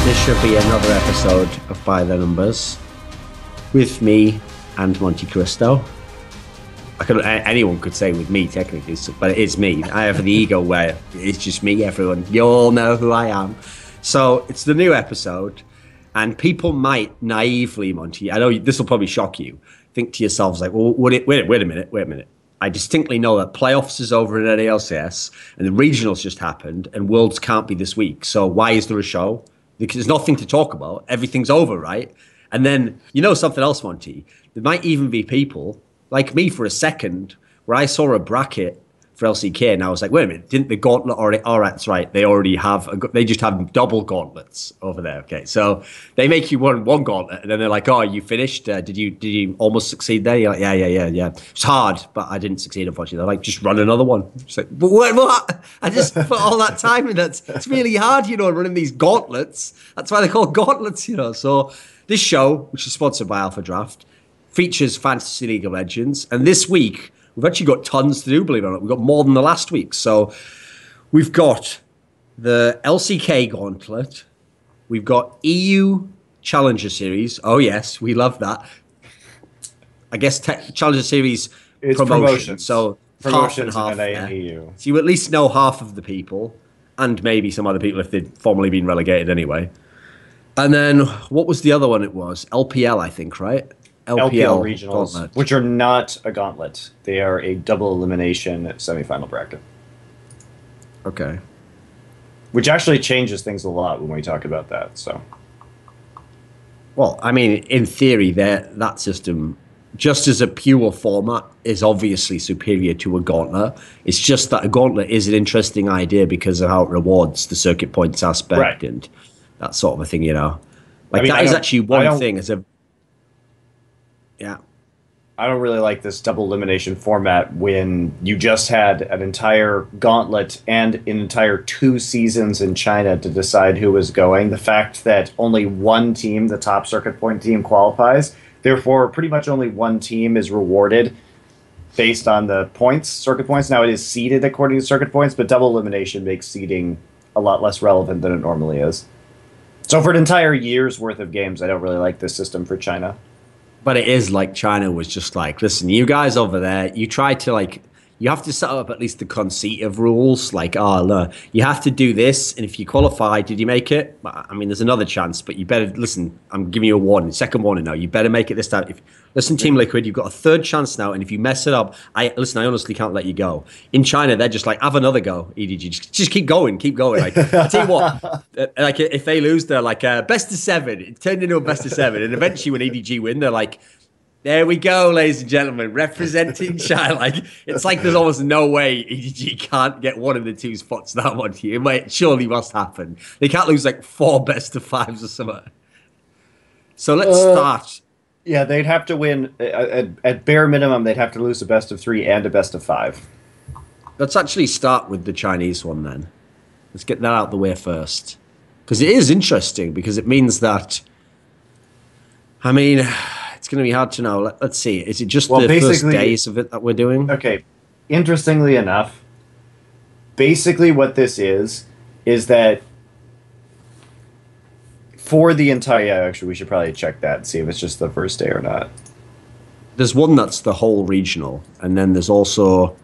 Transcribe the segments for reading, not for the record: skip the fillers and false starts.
This should be another episode of By the Numbers with me and MonteCristo. Anyone could say with me technically, but it is me. I have the ego where it's just me, everyone. You all know who I am. So it's the new episode, and people might naively, Monty, I know this will probably shock you, think to yourselves like, well, wait a minute. I distinctly know that playoffs is over in the LCS, and the regionals just happened, and Worlds can't be this week. So why is there a show? Because there's nothing to talk about. Everything's over, right? And then, you know something else, Monty? There might even be people, like me for a second, where I saw a bracket for LCK, and I was like, wait a minute, didn't the gauntlet already? All right, that's right. They already have, they just have double gauntlets over there. Okay, so they make you run one gauntlet, and then they're like, oh, you finished? Did you almost succeed there? You're like, yeah. It's hard, but I didn't succeed, unfortunately. They're like, just run another one. It's like, but what? I just put all that time in. It's really hard, running these gauntlets. That's why they're called gauntlets, So this show, which is sponsored by Alphadraft, features Fantasy League of Legends, and this week, we've actually got tons to do, believe it or not. We've got more than the last week. So we've got the LCK Gauntlet. We've got EU Challenger Series. Oh, yes, we love that. I guess Challenger Series it's promotion. So promotions half and half in the EU. So you at least know half of the people, and maybe some other people if they'd formerly been relegated anyway. And then what was the other one it was? LPL, I think, right? LPL Regionals, Gauntlet. which are not a gauntlet. They are a double elimination semifinal bracket. Okay. Which actually changes things a lot when we talk about that. So, well, I mean, in theory, that system, just as a pure format, is obviously superior to a gauntlet. It's just that a gauntlet is an interesting idea because of how it rewards the circuit points aspect right. and that sort of a thing, Like, I mean, that is actually one thing as a... Yeah. I don't really like this double elimination format when you just had an entire gauntlet and an entire 2 seasons in China to decide who was going. The fact that only one team, the top circuit point team, qualifies, therefore pretty much only one team is rewarded based on the points, circuit points. Now it is seeded according to circuit points, but double elimination makes seeding a lot less relevant than it normally is. So for an entire year's worth of games, I don't really like this system for China. But it is like China was just like, listen, you guys over there, you try to you have to set up at least the conceit of rules. Like, no, you have to do this. And if you qualify, did you make it? I mean, there's another chance, but you better, listen, I'm giving you a warning, second warning now. You better make it this time. Listen, Team Liquid, you've got a third chance now. And if you mess it up, I honestly can't let you go. In China, they're just like, have another go, EDG. Just keep going. Like, I tell you what, like if they lose, they're like, best of 7. It turned into a best of 7. And eventually when EDG win, they're like, there we go, ladies and gentlemen, representing China. Like, it's like there's almost no way EDG can't get one of the 2 spots that one to you. It surely must happen. They can't lose like 4 best of 5s or something. So let's start. Yeah, they'd have to win, at bare minimum, they'd have to lose a best of 3 and a best of 5. Let's actually start with the Chinese one then. Let's get that out of the way first. Because it is interesting, because it means that, I mean... It's going to be hard to know. Let's see. Is it just the first days of it that we're doing? Okay. Interestingly enough, basically what this is that for the entire... Yeah, actually, we should probably check that and see if it's just the first day or not. There's one that's the whole regional, and then there's also...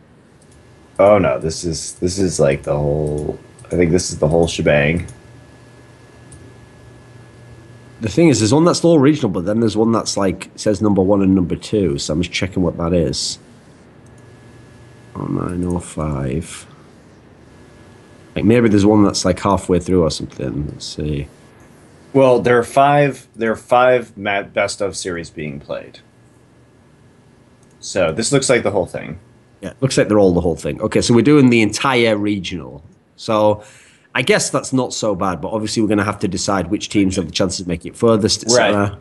Oh, no. This is like the whole... I think this is the whole shebang. The thing is, there's one that's all regional, but then there's one that's like, says number 1 and number 2, so I'm just checking what that is. 0905. Like, maybe there's one that's like halfway through or something. Let's see. Well, there are five best of series being played. So this looks like the whole thing. Yeah, looks like they're all the whole thing. Okay, so we're doing the entire regional. So... I guess that's not so bad, but obviously we're going to have to decide which teams have the chances of making it furthest, etc. Right.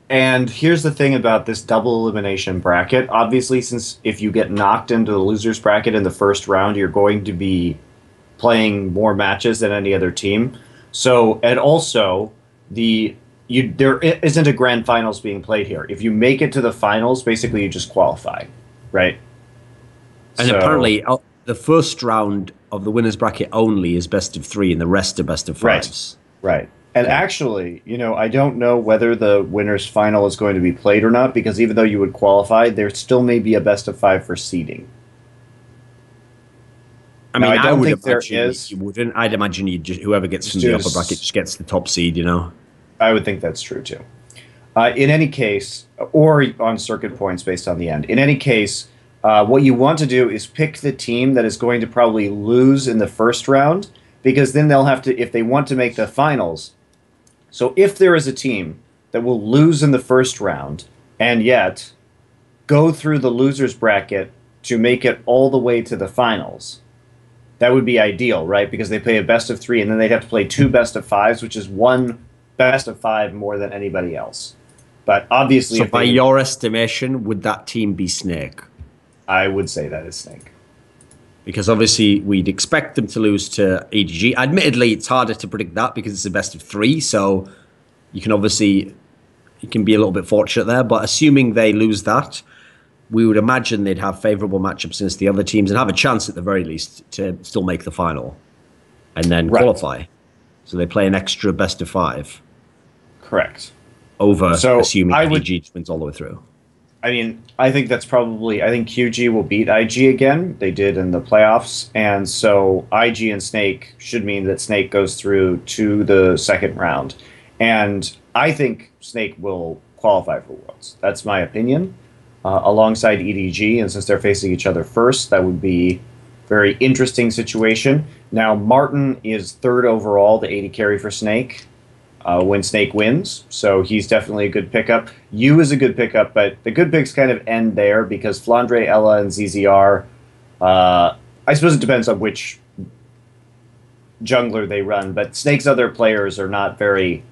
And here's the thing about this double elimination bracket. Obviously, since if you get knocked into the loser's bracket in the first round, you're going to be playing more matches than any other team. So, and also, there isn't a grand finals being played here. If you make it to the finals, basically you just qualify, right? And apparently, the first round of the winners bracket only is best of 3, and the rest are best of 5s. Right. And actually, I don't know whether the winners final is going to be played or not, because even though you would qualify, there still may be a best of 5 for seeding. I Now, mean, I I don't would think there imagine is. you wouldn't. I'd imagine you just whoever gets Just from the upper bracket just gets the top seed. I would think that's true too. In any case, or on circuit points based on the end. In any case, what you want to do is pick the team that is going to probably lose in the first round, because then they'll have to, if they want to make the finals. So if there is a team that will lose in the first round and yet go through the losers bracket to make it all the way to the finals, that would be ideal, right? Because they play a best of 3, and then they'd have to play 2 best of 5s, which is 1 best of 5 more than anybody else. But obviously, so by your estimation, would that team be Snake? I would say that is Snake. Because obviously we'd expect them to lose to EDG. Admittedly, it's harder to predict that because it's a best of 3, so you can be a little bit fortunate there. But assuming they lose that, we would imagine they'd have favourable matchups against the other teams and have a chance at the very least to still make the final and then qualify. So they play an extra best of 5. Correct. Over assuming EDG wins all the way through. I mean, I think QG will beat IG again. They did in the playoffs. And so IG and Snake should mean that Snake goes through to the second round. And I think Snake will qualify for Worlds. That's my opinion. Alongside EDG, and since they're facing each other first, that would be a very interesting situation. Now, Martin is 3rd overall, the 80 carry for Snake, when Snake wins, so he's definitely a good pickup. Yu is a good pickup, but the good picks kind of end there because Flandre, Ella, and ZZR, I suppose it depends on which jungler they run, but Snake's other players are not very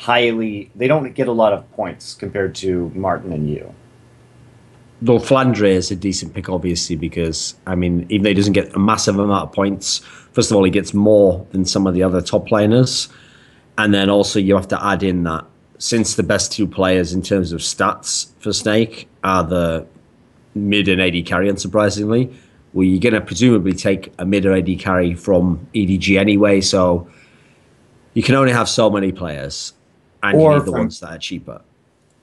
they don't get a lot of points compared to Martin and Yu. Though Flandre is a decent pick, obviously, because, I mean, even though he doesn't get a massive amount of points, first of all, he gets more than some of the other top laners. And then also you have to add in that since the best 2 players in terms of stats for Snake are the mid and AD carry, unsurprisingly, well, you're going to presumably take a mid or AD carry from EDG anyway, so you can only have so many players, and you need the ones that are cheaper.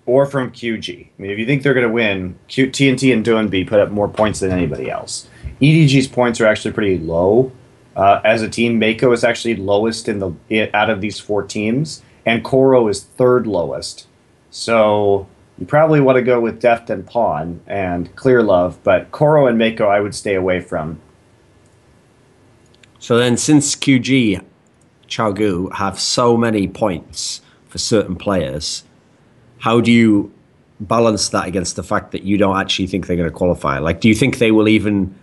Or from QG. I mean, if you think they're going to win, TNT and Doinby put up more points than anybody else. EDG's points are actually pretty low. As a team, Mako is actually lowest out of these 4 teams, and Koro is 3rd lowest. So you probably want to go with Deft and Pawn and Clear Love, but Koro and Mako I would stay away from. So then, since QG, Chaogu have so many points for certain players, how do you balance that against the fact that you don't actually think they're going to qualify? Like, do you think they will even,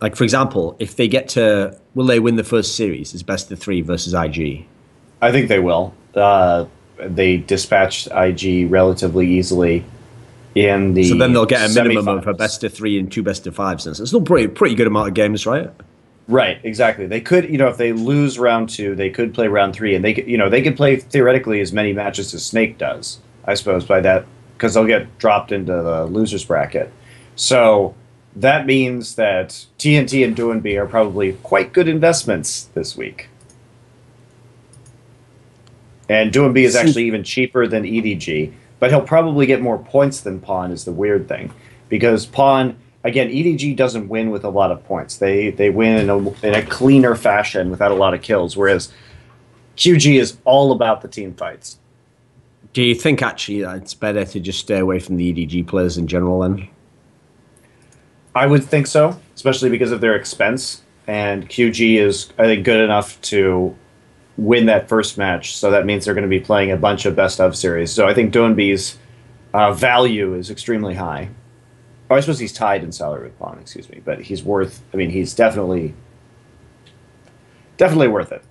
like, for example, if they get to, will they win the first series as best of 3 versus IG? I think they will. They dispatched IG relatively easily in the So then they'll get a minimum of a best of 3 and 2 best of 5s. So it's still pretty good amount of games, right? Right, exactly. They could, if they lose round 2, they could play round 3, and they could play theoretically as many matches as Snake does, I suppose, by that, because they'll get dropped into the losers bracket. So that means that TNT and Doinby are probably quite good investments this week. And Doinby is actually even cheaper than EDG, but he'll probably get more points than Pawn is the weird thing. Because Pawn, again, EDG doesn't win with a lot of points. They win in a cleaner fashion without a lot of kills, whereas QG is all about the team fights. Do you think actually that it's better to just stay away from the EDG players in general then? I would think so, especially because of their expense. And QG is, I think, good enough to win that first match. So that means they're going to be playing a bunch of best of series. So I think Doinby's value is extremely high. Oh, I suppose he's tied in salary with Pawn, excuse me. But he's he's definitely worth it.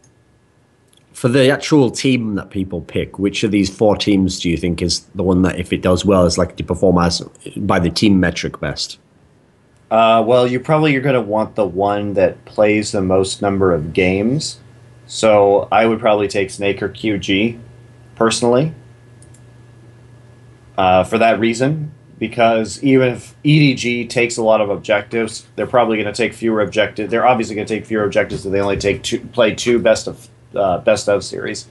For the actual team that people pick, which of these 4 teams do you think is the one that, if it does well, is likely to perform as by the team metric best? Well, you're going to want the one that plays the most number of games. So I would probably take Snake or QG, personally, for that reason. Because even if EDG takes a lot of objectives, they're probably going to take fewer objectives. They're obviously going to take fewer objectives if they only play 2 best of series.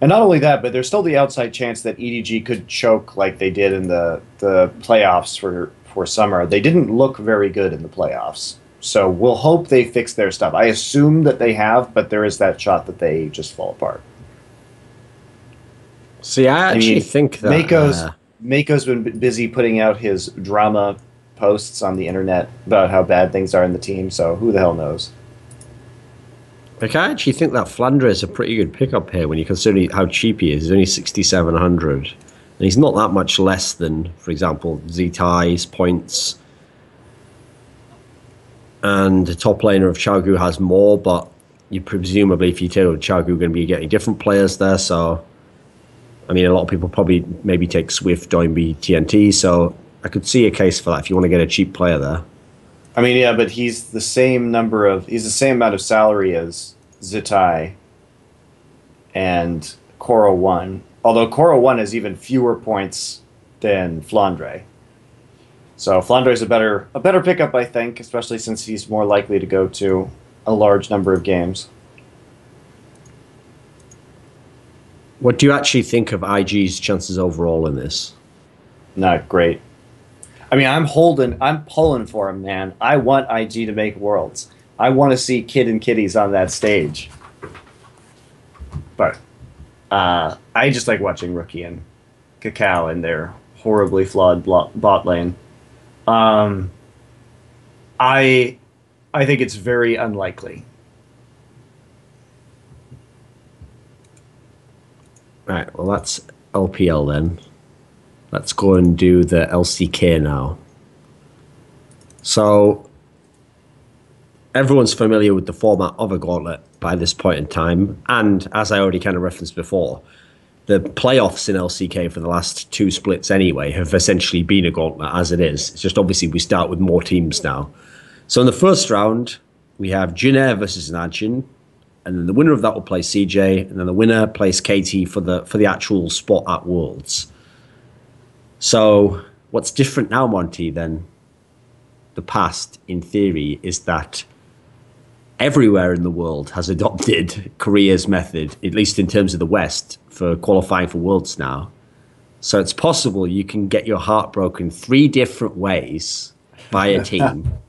And not only that, but there's still the outside chance that EDG could choke like they did in the playoffs for summer. They didn't look very good in the playoffs. So we'll hope they fix their stuff. I assume that they have, but there is that shot that they just fall apart. See, I actually think that Mako's been busy putting out his drama posts on the internet about how bad things are in the team, so who the hell knows? Like, I actually think that Flandre is a pretty good pickup here when you consider how cheap he is. He's only 6,700. And he's not that much less than, for example, Ztai's points. And the top laner of Xiaogu has more, but you presumably, if you take Xiaogu, you're going to be getting different players there. So, I mean, a lot of people probably maybe take Swift, Doinby, TNT. So I could see a case for that if you want to get a cheap player there. I mean, yeah, but he's the same amount of salary as Zitai and Coro 1. Although Coro 1 has even fewer points than Flandre. So Flandre is a better pickup, I think, especially since he's more likely to go to a large number of games. What do you actually think of IG's chances overall in this? Not great. I mean, I'm pulling for him, man. I want IG to make Worlds. I want to see Kid and Kitties on that stage. But I just like watching Rookie and Kakao in their horribly flawed bot lane. I think it's very unlikely. Right, well, that's LPL then. Let's go and do the LCK now. So, everyone's familiar with the format of a gauntlet by this point in time. And as I already kind of referenced before, the playoffs in LCK for the last two splits anyway have essentially been a gauntlet as it is. It's just obviously we start with more teams now. So in the first round, we have Jin versus Najin. And then the winner of that will play CJ. And then the winner plays KT for the actual spot at Worlds. So what's different now, Monty, than the past, in theory, is that everywhere in the world has adopted Korea's method, at least in terms of the West, for qualifying for Worlds now. So it's possible you can get your heart broken 3 different ways by a team.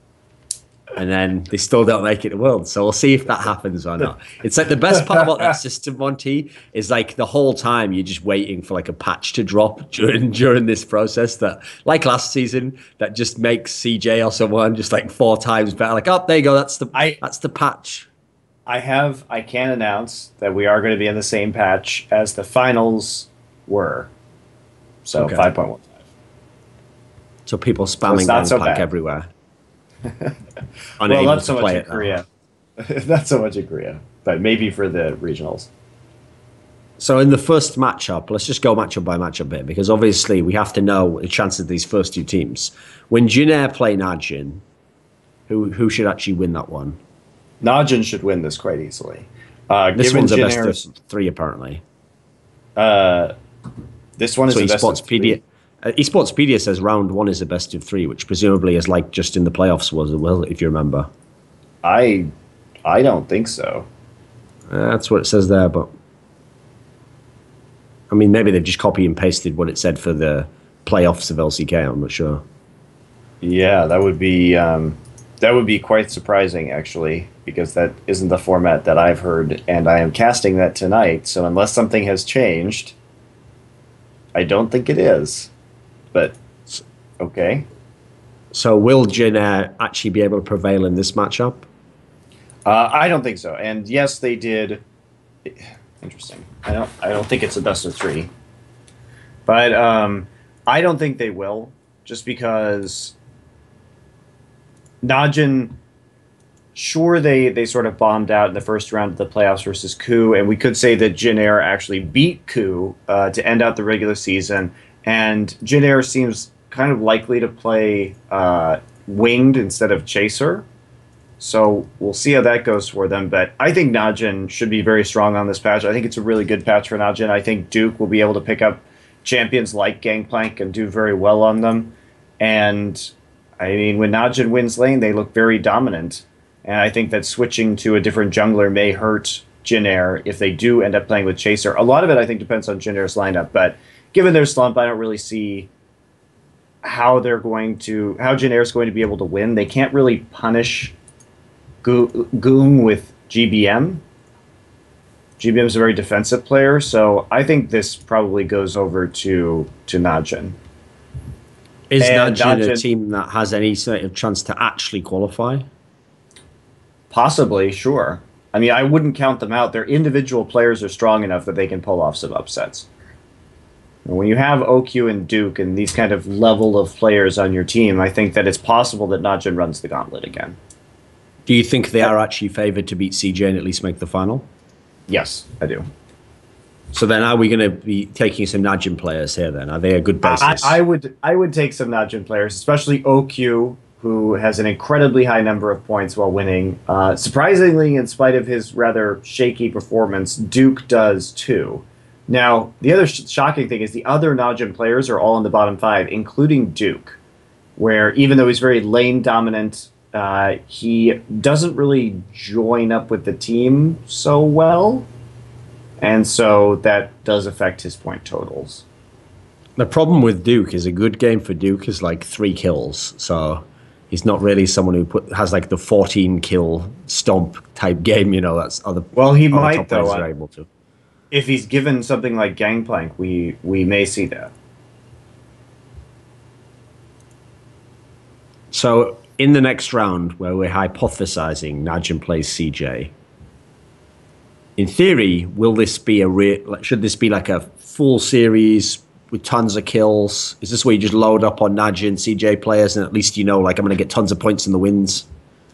And then they still don't make it to Worlds. So we'll see if that happens or not. It's like the best part about that system, Monty, is like the whole time you're just waiting for like a patch to drop during this process that, like last season, that just makes CJ or someone just like 4 times better. Like, oh, there you go. That's the patch. I can announce that we are going to be in the same patch as the finals were. So okay. 5.15. So people spamming Gangplank everywhere. Well, not so much in Korea. Not so much in Korea, but maybe for the regionals. So in the first matchup, let's just go matchup by matchup here, because obviously we have to know the chances of these first 2 teams. When Jin play Najin, who should actually win that one? Najin should win this quite easily. This one's a best of 3, apparently. This one is a best of 3. Esportspedia says round 1 is the best of 3, which presumably is like just in the playoffs was as well, if you remember. I don't think so. That's what it says there, but I mean, maybe they've just copy and pasted what it said for the playoffs of LCK. I'm not sure. Yeah, that would be quite surprising, actually, because that isn't the format that I've heard, and I am casting that tonight. So unless something has changed, I don't think it is. But okay. So will Jin actually be able to prevail in this matchup? I don't think so. And yes, they did. Interesting. I don't think it's a best of 3, but I don't think they will, just because Najin. Sure, they sort of bombed out in the first round of the playoffs versus KOO, and we could say that Jin actually beat KOO to end out the regular season. And Jin seems kind of likely to play winged instead of chaser. So we'll see how that goes for them. But I think Najin should be very strong on this patch. I think it's a really good patch for Najin. I think Duke will be able to pick up champions like Gangplank and do very well on them. And, I mean, when Najin wins lane, they look very dominant. And I think that switching to a different jungler may hurt Jin Air if they do end up playing with Chaser. A lot of it, I think, depends on Jin Air's lineup, but given their slump, I don't really see how Jin Air is going to be able to win. They can't really punish Goong with GBM. GBM is a very defensive player, so I think this probably goes over to Najin. Is Najin a team that has any sort of chance to actually qualify? Possibly, sure. I mean, I wouldn't count them out. Their individual players are strong enough that they can pull off some upsets. And when you have OQ and Duke and these kind of level of players on your team, I think that it's possible that Najin runs the gauntlet again. Do you think they are actually favored to beat CJ and at least make the final? Yes, I do. So then are we going to be taking some Najin players here then? Are they a good basis? I would take some Najin players, especially OQ, who has an incredibly high number of points while winning. Surprisingly, in spite of his rather shaky performance, Duke does too. Now, the other shocking thing is the other Najin players are all in the bottom 5, including Duke, where even though he's very lane dominant, he doesn't really join up with the team so well. And so that does affect his point totals. The problem with Duke is a good game for Duke is like 3 kills. So he's not really someone who has like the 14 kill stomp type game, you know, that's other. Well, he might top though. are able to. If he's given something like Gangplank, we may see that. So in the next round where we're hypothesizing Najin plays CJ, in theory, will this be should this be like a full series with tons of kills? Is this where you just load up on Najin, CJ players, and at least you know, like, I'm going to get tons of points in the wins?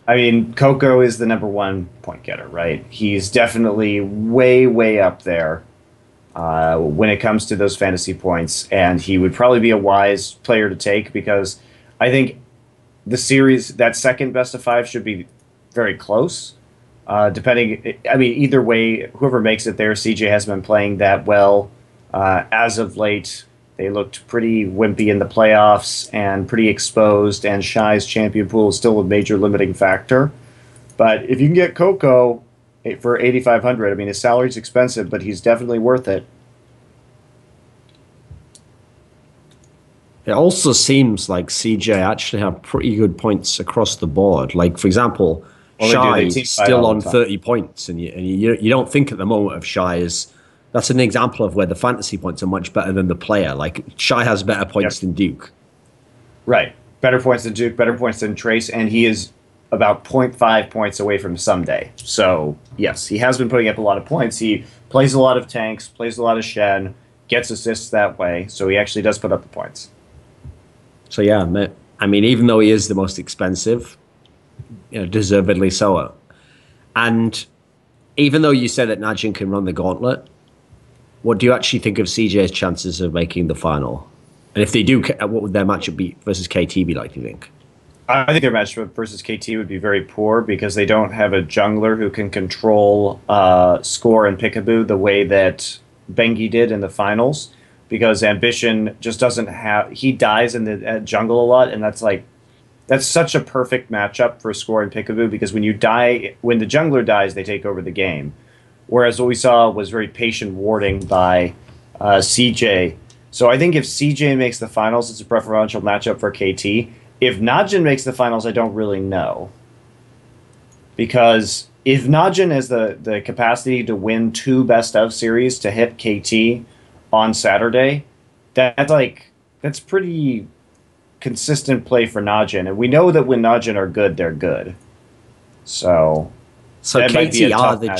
I mean, Coco is the #1 point getter, right? He's definitely way, way up there when it comes to those fantasy points, and he would probably be a wise player to take because I think the series, that second best of 5 should be very close. Depending, I mean, either way, whoever makes it there, CJ has been playing that well. As of late, they looked pretty wimpy in the playoffs and pretty exposed, and Shy's champion pool is still a major limiting factor. But if you can get Coco for 8,500, I mean, his salary's expensive, but he's definitely worth it. It also seems like CJ actually have pretty good points across the board. Like, for example, Shy is still on 30 points, and you don't think at the moment of Shy as that's an example of where the fantasy points are much better than the player. Like, Shy has better points than Duke. Right. Better points than Duke, better points than Trace, and he is about 0.5 points away from Someday. So, yes, he has been putting up a lot of points. He plays a lot of tanks, plays a lot of Shen, gets assists that way, so he actually does put up the points. So, yeah, I mean, even though he is the most expensive, you know, deservedly so. And even though you said that Najin can run the gauntlet, what do you actually think of CJ's chances of making the final? And if they do, what would their matchup be versus KT be like, do you think? I think their matchup versus KT would be very poor because they don't have a jungler who can control score and Peekaboo the way that Bengi did in the finals, because Ambition just doesn't have... He dies in the jungle a lot, and that's such a perfect matchup for Score and Peekaboo, because when the jungler dies, they take over the game. Whereas what we saw was very patient warding by CJ. So I think if CJ makes the finals, it's a preferential matchup for KT. If Najin makes the finals, I don't really know. Because if Najin has the capacity to win 2 best-of series to hit KT on Saturday, that's pretty consistent play for Najin, and we know that when Najin are good, they're good. So KT are the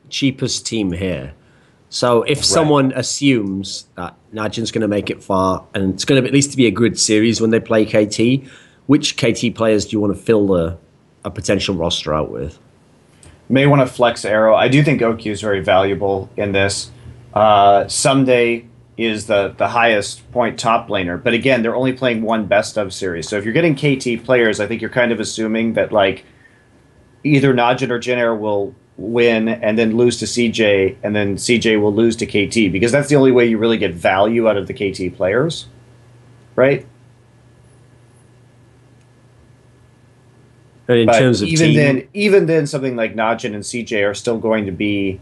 cheapest team here. So if someone assumes that Najin's going to make it far, and it's going to at least be a good series when they play KT, which KT players do you want to fill a potential roster out with? May want to flex Arrow. I do think OQ is very valuable in this. Someday is the highest point top laner. But again, they're only playing 1 best-of series. So if you're getting KT players, I think you're kind of assuming that like either Najin or Jin Air will win and then lose to CJ, and then CJ will lose to KT, because that's the only way you really get value out of the KT players, right? And in But terms of team, even then, something like Najin and CJ are still going to be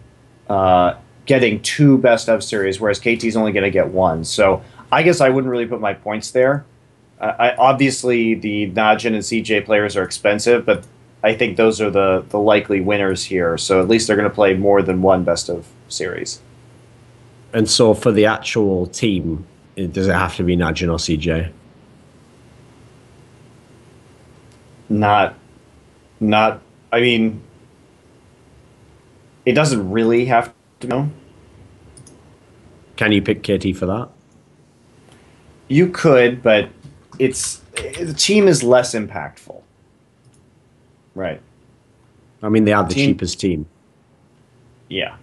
getting 2 best of series, whereas KT's only going to get 1. So I guess I wouldn't really put my points there. Obviously, the Najin and CJ players are expensive, but I think those are the likely winners here. So at least they're going to play more than 1 best of series. and so for the actual team, does it have to be Najin or CJ? Not. I mean, it doesn't really have to know. Can you pick KT for that? You could, but the team is less impactful. Right. I mean, they are the cheapest team. Yeah.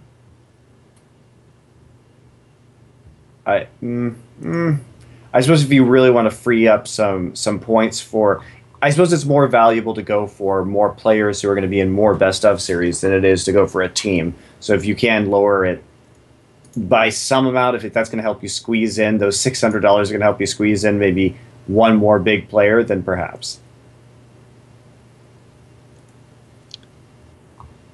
I suppose if you really want to free up some points for, I suppose it's more valuable to go for more players who are going to be in more best of series than it is to go for a team. So if you can lower it by some amount, if that's going to help you squeeze in, those $600 are going to help you squeeze in maybe 1 more big player, then perhaps.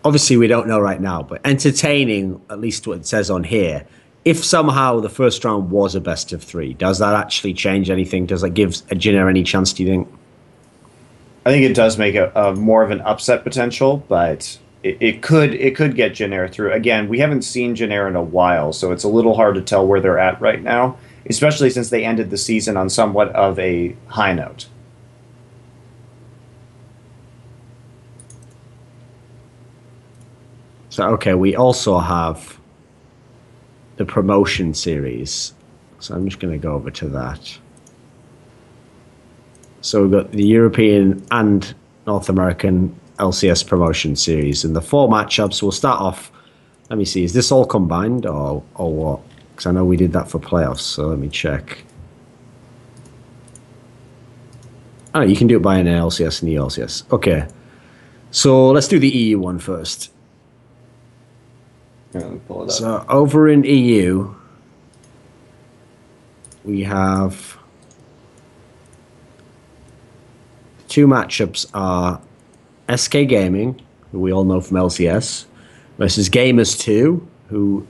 Obviously, we don't know right now, but entertaining, at least what it says on here, if somehow the first round was a best of 3, does that actually change anything? Does that give a Jinner any chance, do you think? I think it does make a more of an upset potential, but it could get Jinner through. Again, we haven't seen Jinner in a while, so it's a little hard to tell where they're at right now, especially since they ended the season on somewhat of a high note. So, okay, we also have the promotion series. So I'm just going to go over to that. So we've got the European and North American LCS promotion series. And the 4 matchups, we'll start off. Let me see, is this all combined or what? Because I know we did that for playoffs, so let me check. Oh, you can do it by an LCS and the LCS. Okay. So let's do the EU one first. Let me pull it up. So over in EU, we have 2 matchups are SK Gaming, who we all know from LCS, versus Gamers 2, who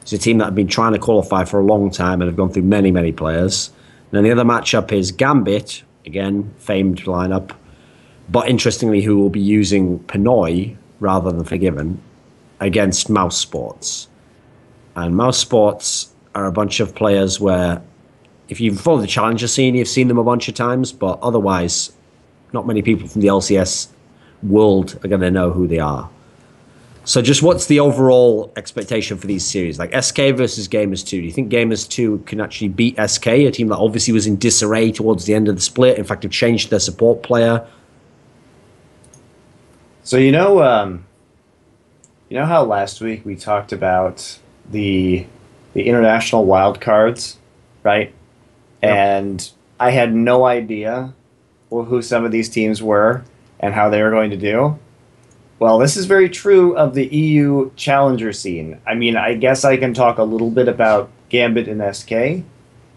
is a team that have been trying to qualify for a long time and have gone through many, many players. And then the other matchup is Gambit, again, famed lineup, but interestingly, who will be using Pinoy rather than Forgiven against Mouse Sports. And Mouse Sports are a bunch of players where, if you've followed the Challenger scene, you've seen them a bunch of times, but otherwise, not many people from the LCS world are going to know who they are. So just what's the overall expectation for these series? Like SK versus Gamers 2. Do you think Gamers 2 can actually beat SK, a team that obviously was in disarray towards the end of the split? In fact, have changed their support player. So you know how last week we talked about the international wildcards, right? Yep. And I had no idea who some of these teams were and how they were going to do. Well, this is very true of the EU challenger scene. I mean, I guess I can talk a little bit about Gambit and SK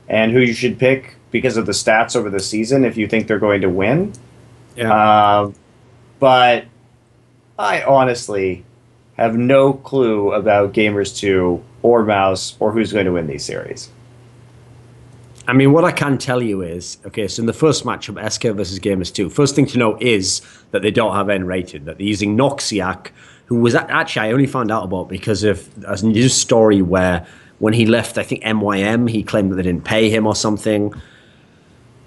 and who you should pick because of the stats over the season if you think they're going to win. Yeah. But I honestly have no clue about Gamers 2 or Mouse or who's going to win these series. I mean, what I can tell you is, okay, so in the first matchup, SK versus Gamers 2, first thing to know is that they don't have N-rated, that they're using Noxiac, who was actually, I only found out about because of a news story where when he left, I think MYM, he claimed that they didn't pay him or something.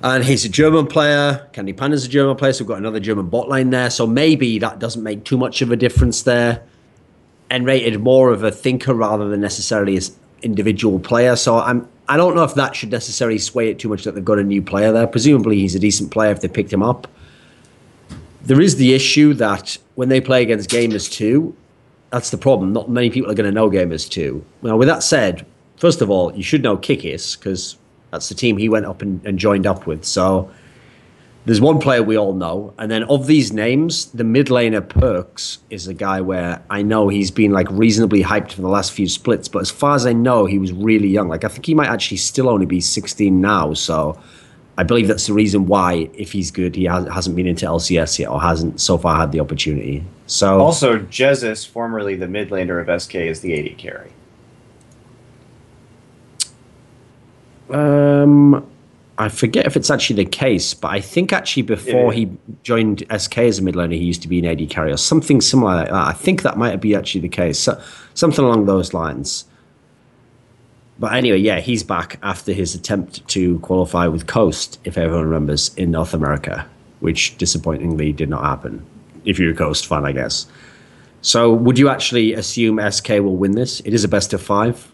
And he's a German player. Candy Panda's a German player, so we've got another German bot lane there. So maybe that doesn't make too much of a difference there. N-rated more of a thinker rather than necessarily as individual player. So I don't know if that should necessarily sway it too much that they've got a new player there. Presumably he's a decent player if they picked him up. There is the issue that when they play against Gamers 2, that's the problem. Not many people are going to know Gamers 2. Now, with that said, first of all, you should know Kikis because that's the team he went up and joined up with. So there's one player we all know. And then of these names, the mid laner Perks is a guy where I know he's been like reasonably hyped for the last few splits. But as far as I know, he was really young. Like I think he might actually still only be 16 now. So I believe that's the reason why, if he's good, he hasn't been into LCS yet or hasn't so far had the opportunity. So Also, Jesus, formerly the mid laner of SK, is the AD carry. I forget if it's actually the case, but I think actually before he joined SK as a mid laner, he used to be an AD carry or something similar like that. I think that might be actually the case. So, something along those lines. But anyway, yeah, he's back after his attempt to qualify with Coast, if everyone remembers, in North America, which disappointingly did not happen, if you're a Coast fan, I guess. So would you actually assume SK will win this? It is a best of 5.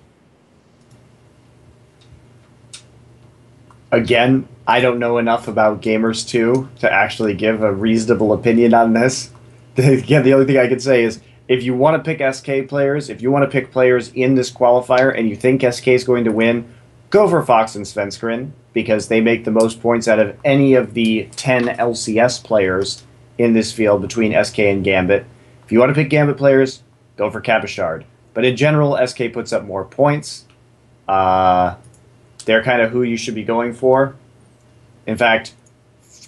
Again, I don't know enough about Gamers 2 to actually give a reasonable opinion on this. Again, the only thing I can say is, if you want to pick SK players, if you want to pick players in this qualifier and you think SK is going to win, go for Fox and Svenskeren, because they make the most points out of any of the 10 LCS players in this field between SK and Gambit. If you want to pick Gambit players, go for Cabashard. But in general, SK puts up more points. They're kind of who you should be going for. In fact,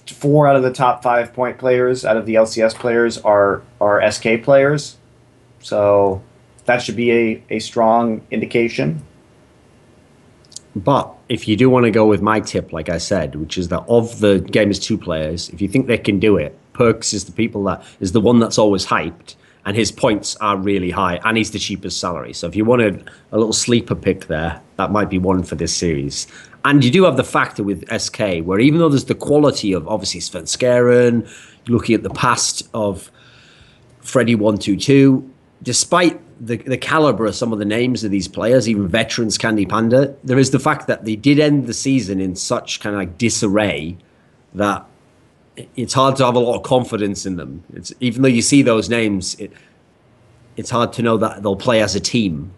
4 out of the top 5 point players out of the LCS players are SK players. So that should be a strong indication. But if you do want to go with my tip, like I said, which is that of the Gamers 2 players, if you think they can do it, Perks is the one that's always hyped, and his points are really high, and he's the cheapest salary. So if you wanted a little sleeper pick there, that might be one for this series. And you do have the factor with SK, where even though there's the quality of, obviously, Svenskeren, looking at the past of Freddy122, despite the caliber of some of the names of these players, even veterans Candy Panda, there is the fact that they did end the season in such kind of like disarray that it's hard to have a lot of confidence in them. Even though you see those names, it's hard to know that they'll play as a team.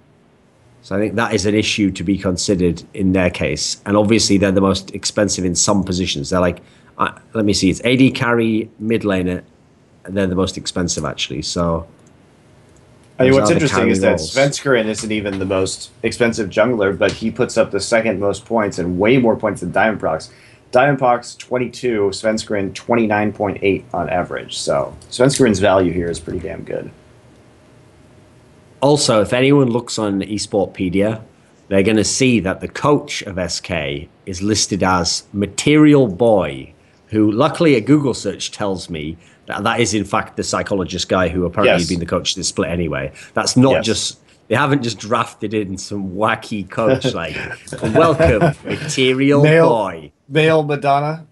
So I think that is an issue to be considered in their case. And obviously they're the most expensive in some positions. They're like, let me see, it's AD carry, mid laner, and they're the most expensive actually. So I mean, what's interesting is that Svenskeren isn't even the most expensive jungler, but he puts up the second most points and way more points than Diamondprox. Diamondprox 22, Svenskeren 29.8 on average. So Svenskeren's value here is pretty damn good. Also, if anyone looks on Esportpedia, they're going to see that the coach of SK is listed as Material Boy, who luckily a Google search tells me that is in fact the psychologist guy who apparently has been the coach of this split anyway. That's not just, they haven't just drafted in some wacky coach like, welcome, Material Boy. Male Madonna.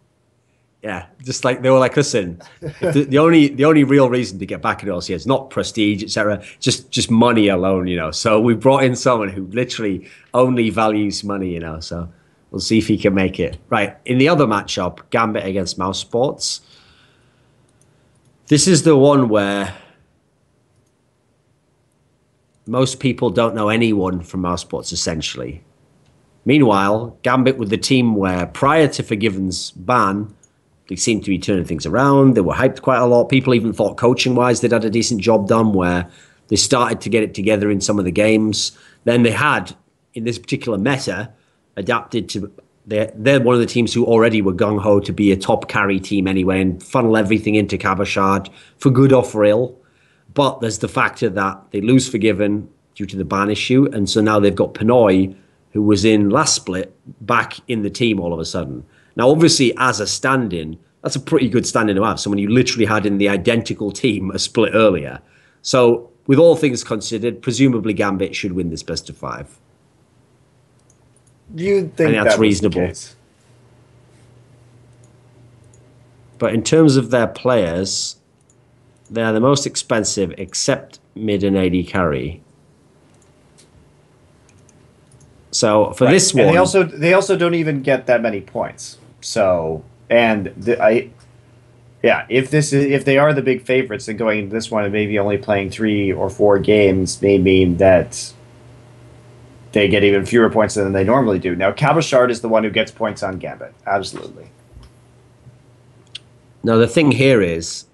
Yeah, just like they were like, listen, the only real reason to get back at LCS is not prestige, etc. Just money alone, you know. So we brought in someone who literally only values money, you know. So we'll see if he can make it. Right, in the other matchup, Gambit against Mouse Sports. This is the one where most people don't know anyone from Mouse Sports, essentially. Meanwhile, Gambit with the team where prior to Forgiven's ban, they seemed to be turning things around. They were hyped quite a lot. People even thought coaching-wise they'd had a decent job done where they started to get it together in some of the games. Then they had, in this particular meta, adapted to... They're one of the teams who already were gung-ho to be a top carry team anyway and funnel everything into Cabashard for good or for ill. But there's the factor that they lose Forgiven due to the ban issue, and so now they've got Pinoy, who was in last split, back in the team all of a sudden. Now, obviously, as a stand-in, that's a pretty good stand-in to have, someone you literally had in the identical team a split earlier. So, with all things considered, presumably Gambit should win this best of 5. You'd think that's that reasonable. Was the case. But in terms of their players, they're the most expensive, except mid and AD carry. So for this one, and they also don't even get that many points. So if they are the big favorites, then going into this one and maybe only playing 3 or 4 games may mean that they get even fewer points than they normally do. Now, Cabashard is the one who gets points on Gambit. Absolutely. Now, the thing here is,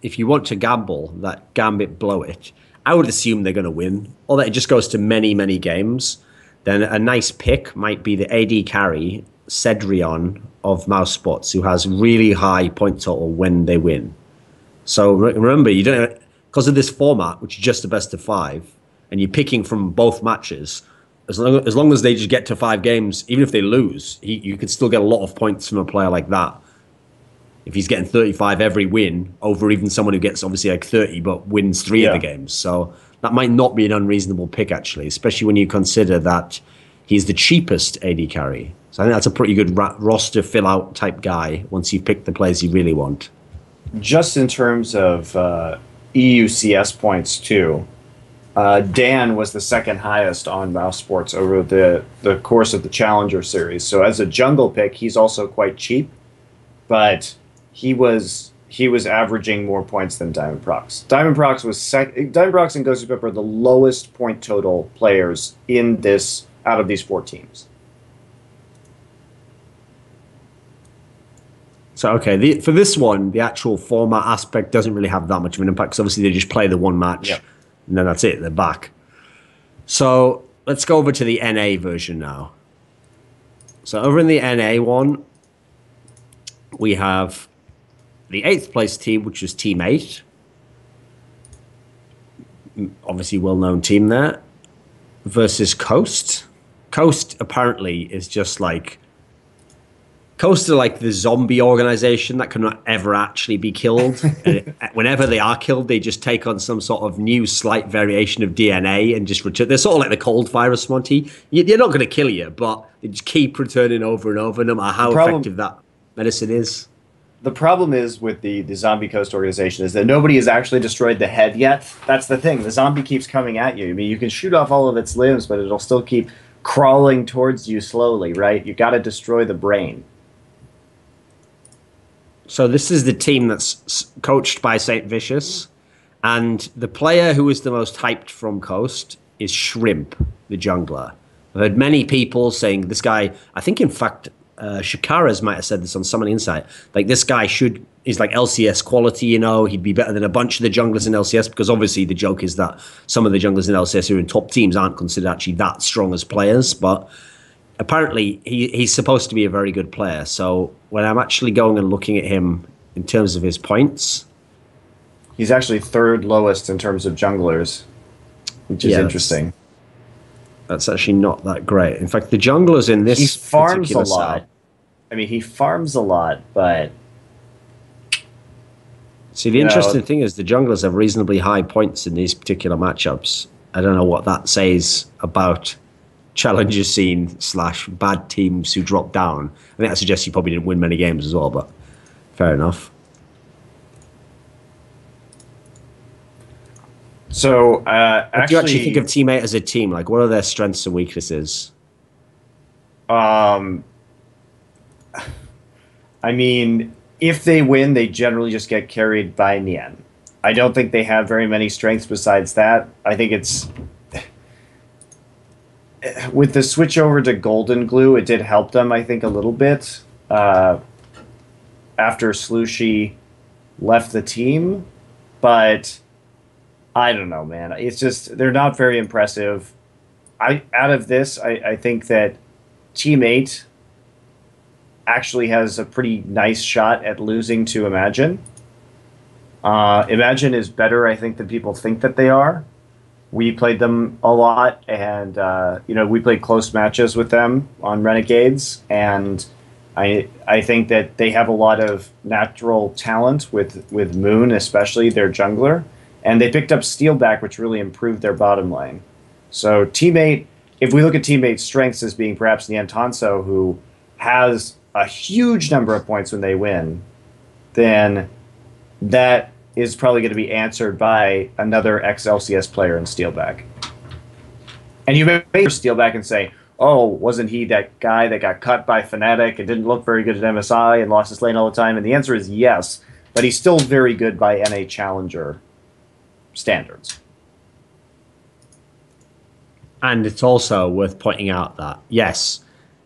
if you want to gamble that Gambit blow it, I would assume they're going to win, or that it just goes to many, many games. Then a nice pick might be the AD carry Cedrion of Mouse Spots, who has really high point total when they win. So remember, you don't, because of this format, which is just the best of 5, and you're picking from both matches. As long as they just get to 5 games, even if they lose, you can still get a lot of points from a player like that. If he's getting 35 every win over even someone who gets obviously like 30 but wins 3 of the games. So that might not be an unreasonable pick, actually, especially when you consider that he's the cheapest AD carry. So I think that's a pretty good roster fill-out type guy once you've picked the players you really want. Just in terms of EUCS points, too, Dan was the second highest on Mouse Sports over the course of the Challenger Series. So as a jungle pick, he's also quite cheap, but he was averaging more points than Diamond Prox. Diamond Prox and Ghostly Pip are the lowest point total players in this out of these 4 teams. So, okay, for this one, the actual format aspect doesn't really have that much of an impact because obviously they just play the one match and then that's it, they're back. So let's go over to the NA version now. So over in the NA one, we have the 8th place team, which is Team 8. Obviously well-known team there. Versus Coast. Coast apparently is just like... Coast are like the zombie organization that cannot ever actually be killed. Whenever they are killed, they just take on some sort of new slight variation of DNA and just return. They're sort of like the cold virus, Monty. They're not going to kill you, but they just keep returning over and over, no matter how effective that medicine is. The problem is with the Zombie Coast organization is that nobody has actually destroyed the head yet. That's the thing. The zombie keeps coming at you. I mean, you can shoot off all of its limbs, but it'll still keep crawling towards you slowly, right? You got to destroy the brain. So this is the team that's coached by St. Vicious, and the player who is the most hyped from Coast is Shrimp, the jungler. I've heard many people saying this guy, I think in fact Shakara's might have said this on Summon Insight, like this guy is like LCS quality, you know, he'd be better than a bunch of the junglers in LCS, because obviously the joke is that some of the junglers in LCS who are in top teams aren't considered actually that strong as players, but apparently he's supposed to be a very good player. So when I'm actually going and looking at him in terms of his points, he's actually 3rd lowest in terms of junglers, which is interesting. That's actually not that great. In fact, the junglers in this he farms a lot. Side, I mean, he farms a lot, but see, the interesting thing is the junglers have reasonably high points in these particular matchups. I don't know what that says about challenger scene / bad teams who drop down. I think that suggests you probably didn't win many games as well, but fair enough. So, what do you actually think of Team 8 as a team? Like, what are their strengths and weaknesses? I mean, if they win, they generally just get carried by Nian. I don't think they have very many strengths besides that. I think it's... With the switch over to Golden Glue, it did help them, I think, a little bit. After Slooshy left the team. But I don't know, man. It's just, they're not very impressive. Out of this, I think that Team 8 actually has a pretty nice shot at losing to Imagine. Imagine is better, I think, than people think that they are. We played them a lot, and we played close matches with them on Renegades, and I think that they have a lot of natural talent with Moon, especially their jungler, and they picked up Steelback, which really improved their bottom lane. So Team 8, if we look at Team 8's strengths as being perhaps Nian Tanso, who has a huge number of points when they win, then that is probably going to be answered by another ex-LCS player in Steelback. And you may hear Steelback and say, oh, wasn't he that guy that got cut by Fnatic and didn't look very good at MSI and lost his lane all the time? And the answer is yes, but he's still very good by NA Challenger standards. And it's also worth pointing out that, yes,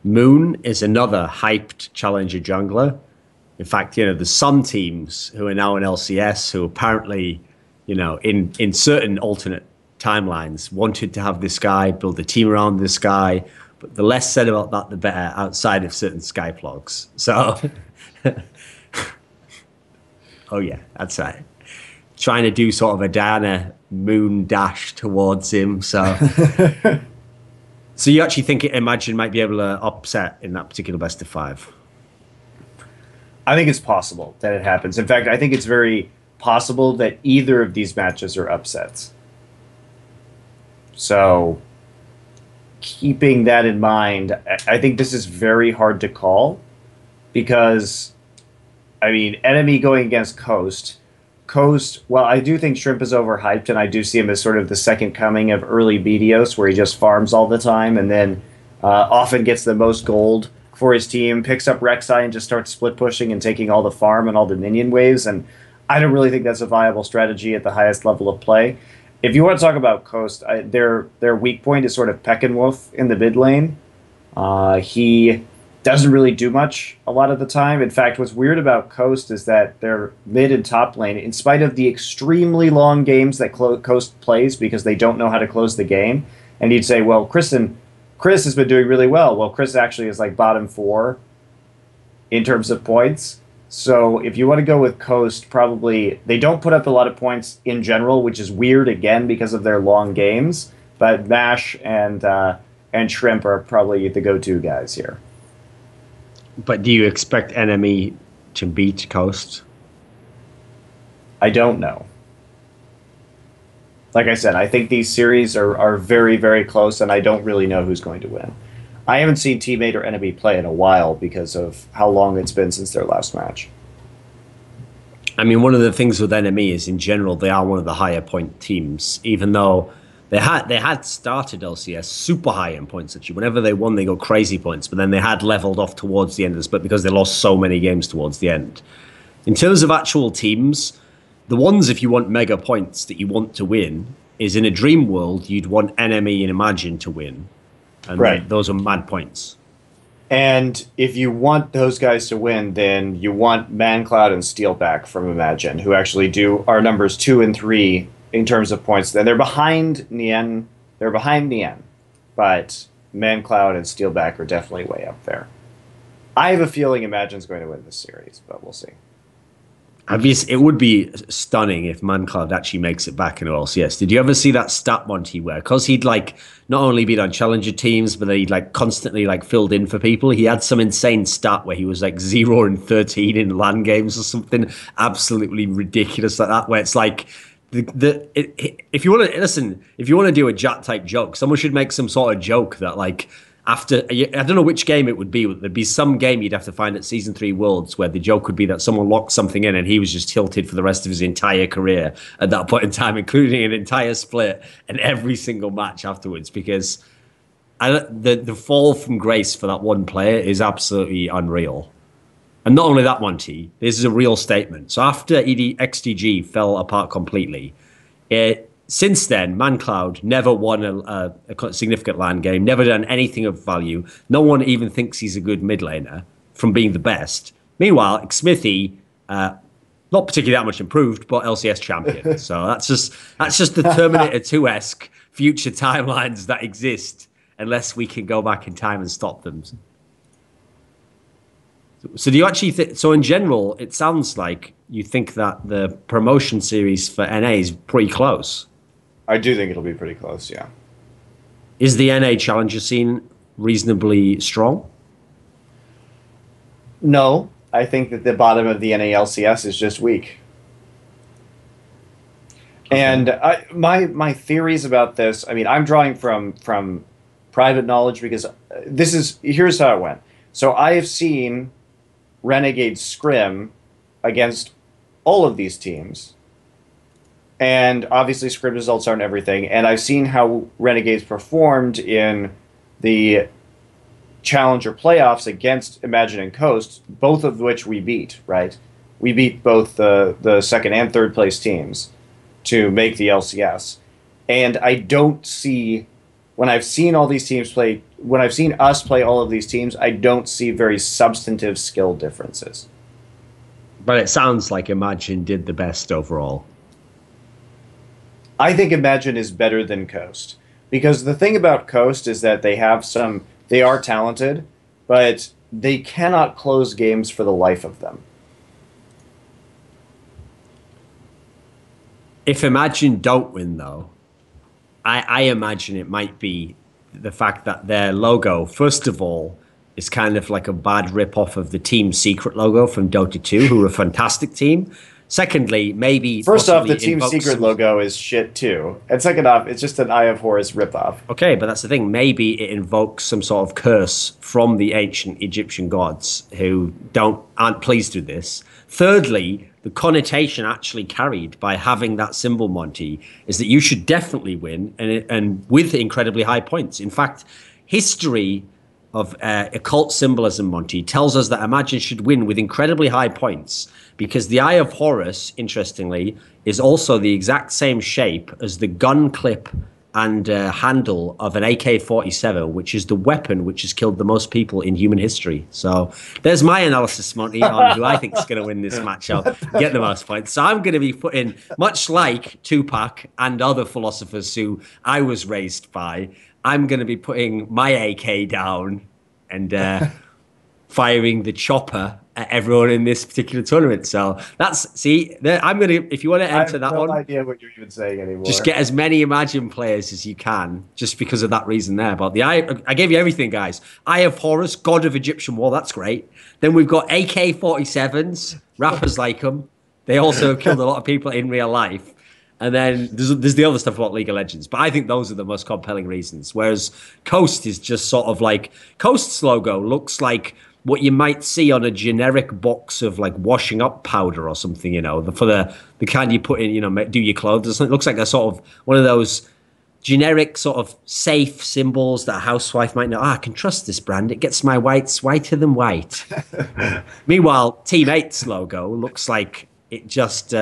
Moon is another hyped Challenger jungler. In fact, there's some teams who are now in LCS who apparently, in certain alternate timelines wanted to have this guy, build a team around this guy, But the less said about that, the better, outside of certain Skyplogs. So, oh yeah, that's right. Trying to do sort of a Diana moon dash towards him. So, so you actually think Imagine might be able to upset in that particular best of 5? I think it's possible that it happens. In fact, I think it's very possible that either of these matches are upsets. So, keeping that in mind, I think this is very hard to call because, I mean, enemy going against Coast. Coast, well, I do think Shrimp is overhyped, and I do see him as sort of the second coming of early BDOS, where he just farms all the time and then often gets the most gold for his team, picks up Rek'Sai and just starts split pushing and taking all the farm and all the minion waves, and I don't really think that's a viable strategy at the highest level of play. If you want to talk about Coast, their weak point is sort of Peckinwolf in the mid lane. He doesn't really do much a lot of the time. In fact, what's weird about Coast is that their mid and top lane, in spite of the extremely long games that Coast plays because they don't know how to close the game, and you'd say, well, Chris has been doing really well. Well, Chris actually is like bottom 4 in terms of points. So if you want to go with Coast, probably they don't put up a lot of points in general, which is weird again because of their long games. But Mash and Shrimp are probably the go-to guys here. But do you expect enemy to beat Coast? I don't know. Like I said, I think these series are very, very close, and I don't really know who's going to win. I haven't seen teammate or enemy play in a while because of how long it's been since their last match. I mean, one of the things with enemy is, in general, they are one of the higher point teams, even though they had started LCS super high in points. Actually, whenever they won, they go crazy points, but then they had leveled off towards the end of the split because they lost so many games towards the end. In terms of actual teams, the ones, if you want mega points that you want to win, is in a dream world, you'd want enemy and Imagine to win. And right. Those are mad points. And if you want those guys to win, then you want ManCloud and Steelback from Imagine, who actually are numbers 2 and 3 in terms of points. Then they're behind Nien. But ManCloud and Steelback are definitely way up there. I have a feeling Imagine's going to win this series, but we'll see. It would be stunning if ManCloud actually makes it back into LCS. Did you ever see that stat, Monty, where because he'd like not only been on challenger teams, but he'd like constantly like filled in for people? He had some insane stat where he was like 0 and 13 in LAN games or something absolutely ridiculous like that. Where it's like if you want to listen, if you want to do a Jat type joke, someone should make some sort of joke that like. After, I don't know which game it would be. There'd be some game you'd have to find at Season 3 Worlds where the joke would be that someone locked something in and he was just tilted for the rest of his entire career at that point in time, including an entire split and every single match afterwards, because the fall from grace for that one player is absolutely unreal. And not only that, Monty, this is a real statement. So after XDG fell apart completely, since then, ManCloud never won a significant LAN game, never done anything of value. No one even thinks he's a good mid laner from being the best. Meanwhile, Xmithy, not particularly that much improved, but LCS champion. So that's just the Terminator 2-esque future timelines that exist unless we can go back in time and stop them. So do you actually so in general, it sounds like you think that the promotion series for NA is pretty close. I do think it'll be pretty close, yeah. Is the NA challenger scene reasonably strong? No, I think that the bottom of the NA LCS is just weak. Okay. And my theories about this, I mean, I'm drawing from private knowledge because here's how it went. So I have seen Renegade scrim against all of these teams. And obviously scrim results aren't everything. And I've seen how Renegades performed in the Challenger playoffs against Imagine and Coast, both of which we beat, right? We beat both the second and third place teams to make the LCS. And I don't see, when I've seen all these teams play, when I've seen us play all of these teams, I don't see very substantive skill differences. But it sounds like Imagine did the best overall. I think Imagine is better than Coast. Because the thing about Coast is that they have some They are talented, but they cannot close games for the life of them. If Imagine don't win, though, I imagine it might be the fact that their logo, first of all, is kind of like a bad rip-off of the Team Secret logo from Dota 2, who are a fantastic team. Secondly, maybe... First off, the Team Secret logo is shit, too. And second off, it's just an Eye of Horus ripoff. Okay, but that's the thing. Maybe it invokes some sort of curse from the ancient Egyptian gods who aren't pleased with this. Thirdly, the connotation actually carried by having that symbol, Monty, is that you should definitely win and with incredibly high points. In fact, history of occult symbolism, Monty, tells us that Imagine should win with incredibly high points because the Eye of Horus, interestingly, is also the exact same shape as the gun clip and handle of an AK-47, which is the weapon which has killed the most people in human history. So there's my analysis, Monty, on who I think is going to win this matchup, get the most points. So I'm going to be putting, much like Tupac and other philosophers who I was raised by, I'm going to be putting my AK down and firing the chopper at everyone in this particular tournament. So I'm going to, if you want to enter that one. I have no idea what you're even saying anymore. Just get as many Imagine players as you can, just because of that reason there. But I gave you everything, guys. Eye of Horus, God of Egyptian War, that's great. Then we've got AK-47s, rappers like them. They also have killed a lot of people in real life. And then there's the other stuff about League of Legends. But I think those are the most compelling reasons. Whereas Coast is just sort of like, Coast's logo looks like what you might see on a generic box of like washing up powder or something, for the kind you put in, do your clothes or something. It looks like a sort of one of those generic sort of safe symbols that a housewife might know. I can trust this brand. It gets my whites whiter than white. Meanwhile, Team 8's logo looks like it just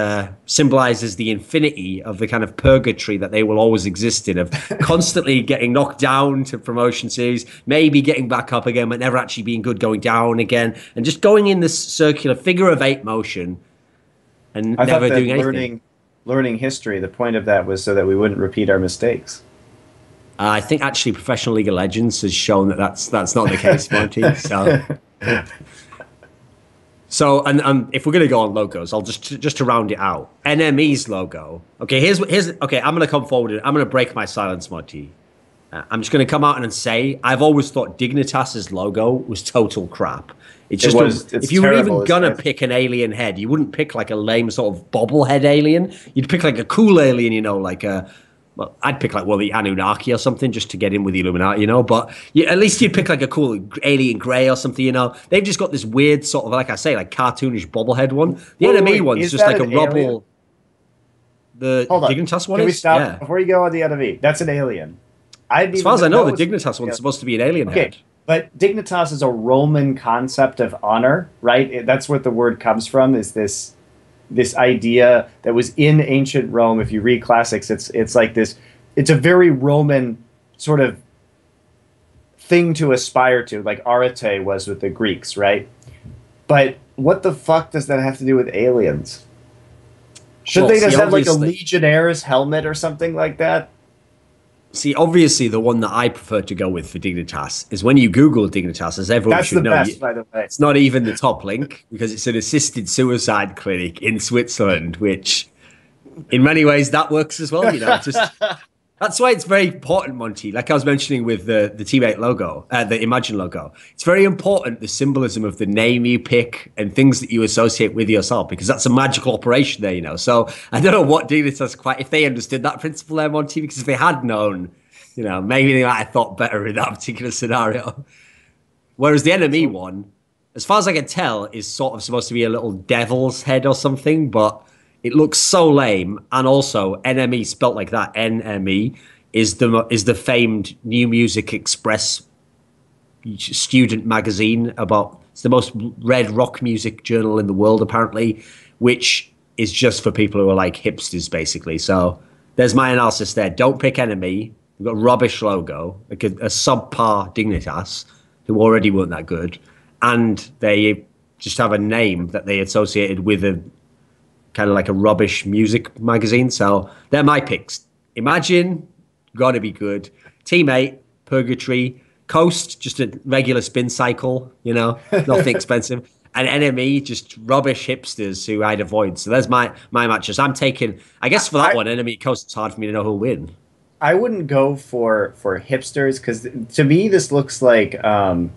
symbolizes the infinity of the kind of purgatory that they will always exist in, of constantly getting knocked down to promotion series, maybe getting back up again, but never actually being good, going down again, and just going in this circular figure of 8 motion and never doing anything. Learning history, the point of that was so that we wouldn't repeat our mistakes. I think actually Professional League of Legends has shown that that's not the case, Monty. So, and if we're going to go on logos, I'll just to round it out. NME's logo. Okay, here's okay, I'm going to come forward and I'm going to break my silence, Monty. I'm just going to come out and say I've always thought Dignitas's logo was total crap. It's if you were even gonna pick an alien head, you wouldn't pick like a lame sort of bobblehead alien. You'd pick like a cool alien, like well, I'd pick like the Anunnaki or something just to get in with the Illuminati, But at least you'd pick like a cool alien grey or something, They've just got this weird sort of, like I say, like cartoonish bobblehead one. The enemy one's just like a rubble. The Dignitas one is? Can we stop before you go on the enemy? That's an alien. As far as I know, the Dignitas one's supposed to be an alien head. But Dignitas is a Roman concept of honor, right? That's what the word comes from, is this idea that was in ancient Rome. If you read classics, it's like this. It's a very Roman sort of thing to aspire to, like arete was with the Greeks, right? But what the fuck does that have to do with aliens? Should they just have like a Legionnaire's helmet or something like that? See, obviously, the one that I prefer to go with for Dignitas is when you Google Dignitas, as everyone should know. That's the best, by the way. It's not even the top link because it's an assisted suicide clinic in Switzerland, which, in many ways, that works as well. That's why it's very important, Monty. Like I was mentioning with the Teammate logo, the Imagine logo, it's very important, the symbolism of the name you pick and things that you associate with yourself, because that's a magical operation there, So I don't know what Dignitas if they understood that principle there, Monty, because if they had known, maybe they might have thought better in that particular scenario. Whereas the enemy one, as far as I can tell, is sort of supposed to be a little devil's head or something, but it looks so lame. And also, NME spelt like that, NME, is the famed New Music Express student magazine it's the most read rock music journal in the world, apparently, which is just for people who are like hipsters, basically. So there's my analysis there. Don't pick NME. We've got a rubbish logo, like a subpar Dignitas, who already weren't that good. And they just have a name that they associated with a kind of like a rubbish music magazine. So they're my picks. Imagine, gotta be good. Team 8, Purgatory, Coast, just a regular spin cycle, you know, nothing expensive. And Enemy, just rubbish hipsters who I'd avoid. So there's my matches. I'm taking, I guess for that one, Enemy at Coast, it's hard for me to know who'll win. I wouldn't go for hipsters because to me this looks like an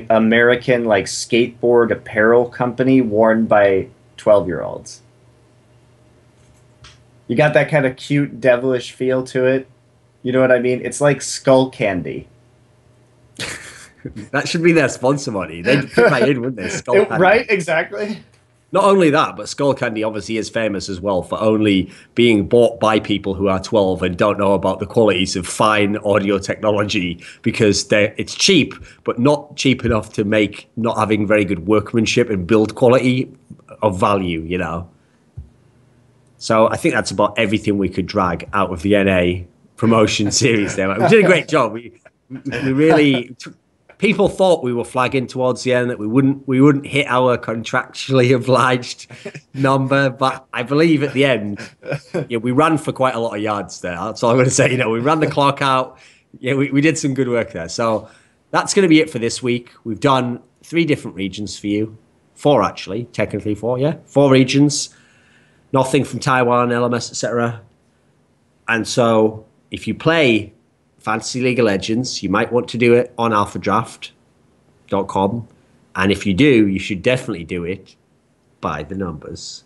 American like skateboard apparel company worn by 12-year-olds. You got that kind of cute devilish feel to it. You know what I mean? It's like Skull Candy. That should be their sponsor money. They'd fit right in, wouldn't they? Skull Candy. Right, exactly. Not only that, but Skull Candy obviously is famous as well for only being bought by people who are 12 and don't know about the qualities of fine audio technology because it's cheap, but not cheap enough to make not having very good workmanship and build quality of value, you know. So I think that's about everything we could drag out of the NA promotion series there. We did a great job. We really... People thought we were flagging towards the end that we wouldn't hit our contractually obliged number, but I believe at the end, yeah, we ran for quite a lot of yards there. That's all I'm going to say. You know, we ran the clock out. Yeah, we did some good work there. So that's going to be it for this week. We've done 3 different regions for you. 4 actually, technically 4. Yeah, 4 regions. Nothing from Taiwan, LMS, etc. And so if you play Fantasy League of Legends, you might want to do it on alphadraft.com. And if you do, you should definitely do it by the numbers.